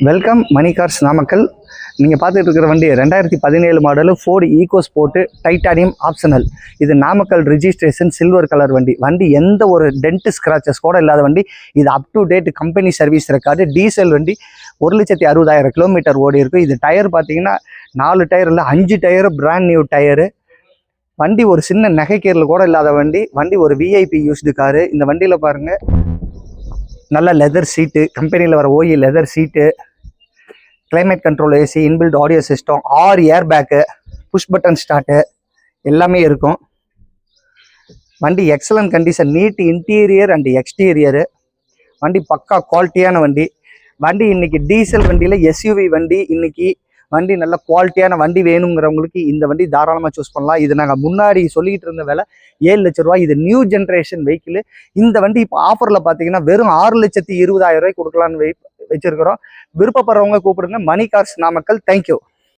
Welcome மணி cars Namakkal. நீங்கள் பார்த்துட்டு இருக்கிற வண்டி 2017 model Ford EcoSport titanium optional. இது நாமக்கல் ரிஜிஸ்ட்ரேஷன் சில்வர் கலர் வண்டி. வண்டி எந்த ஒரு டென்ட் ஸ்க்ராச்சஸ் கூட இல்லாத வண்டி. இது up to date company service record. Diesel வண்டி. 1,60,000 கிலோமீட்டர் ஓடி இருக்குது. இது டயர் பார்த்தீங்கன்னா 4 டயர் இல்லை 5 டயரு பிராண்ட் நியூ டயரு. வண்டி ஒரு சின்ன நகைக்கீரல் கூட இல்லாத வண்டி. வண்டி ஒரு விஐபி யூஸ்டு காரு. இந்த வண்டியில் பாருங்கள், நல்ல லெதர் சீட்டு, கம்பெனியில் வர ஓஇ leather seat, climate control AC, inbuilt audio system, 6 airbag, push button start எல்லாமே இருக்கும். வண்டி excellent condition, neat interior and exterior. வண்டி பக்கா குவாலிட்டியான வண்டி. வண்டி இன்னைக்கு டீசல் வண்டியில் எஸ்யூவி வண்டி. இன்னைக்கு வண்டி நல்ல குவாலிட்டியான வண்டி வேணுங்கிறவங்களுக்கு இந்த வண்டி தாராளமாக சூஸ் பண்ணலாம். இது நாங்கள் முன்னாடி சொல்லிக்கிட்டு இருந்த விலை 7 லட்ச ரூபா. இது நியூ ஜென்ரேஷன் வெஹிக்கிள். இந்த வண்டி இப்போ ஆஃபரில் பார்த்தீங்கன்னா வெறும் 6,20,000 ரூபாய்க்கு கொடுக்கலான்னு வச்சிருக்கிறோம். விருப்பப்படுறவங்க கூப்பிடுங்க. மணி கார்ஸ் நாமக்கல். தேங்க்யூ.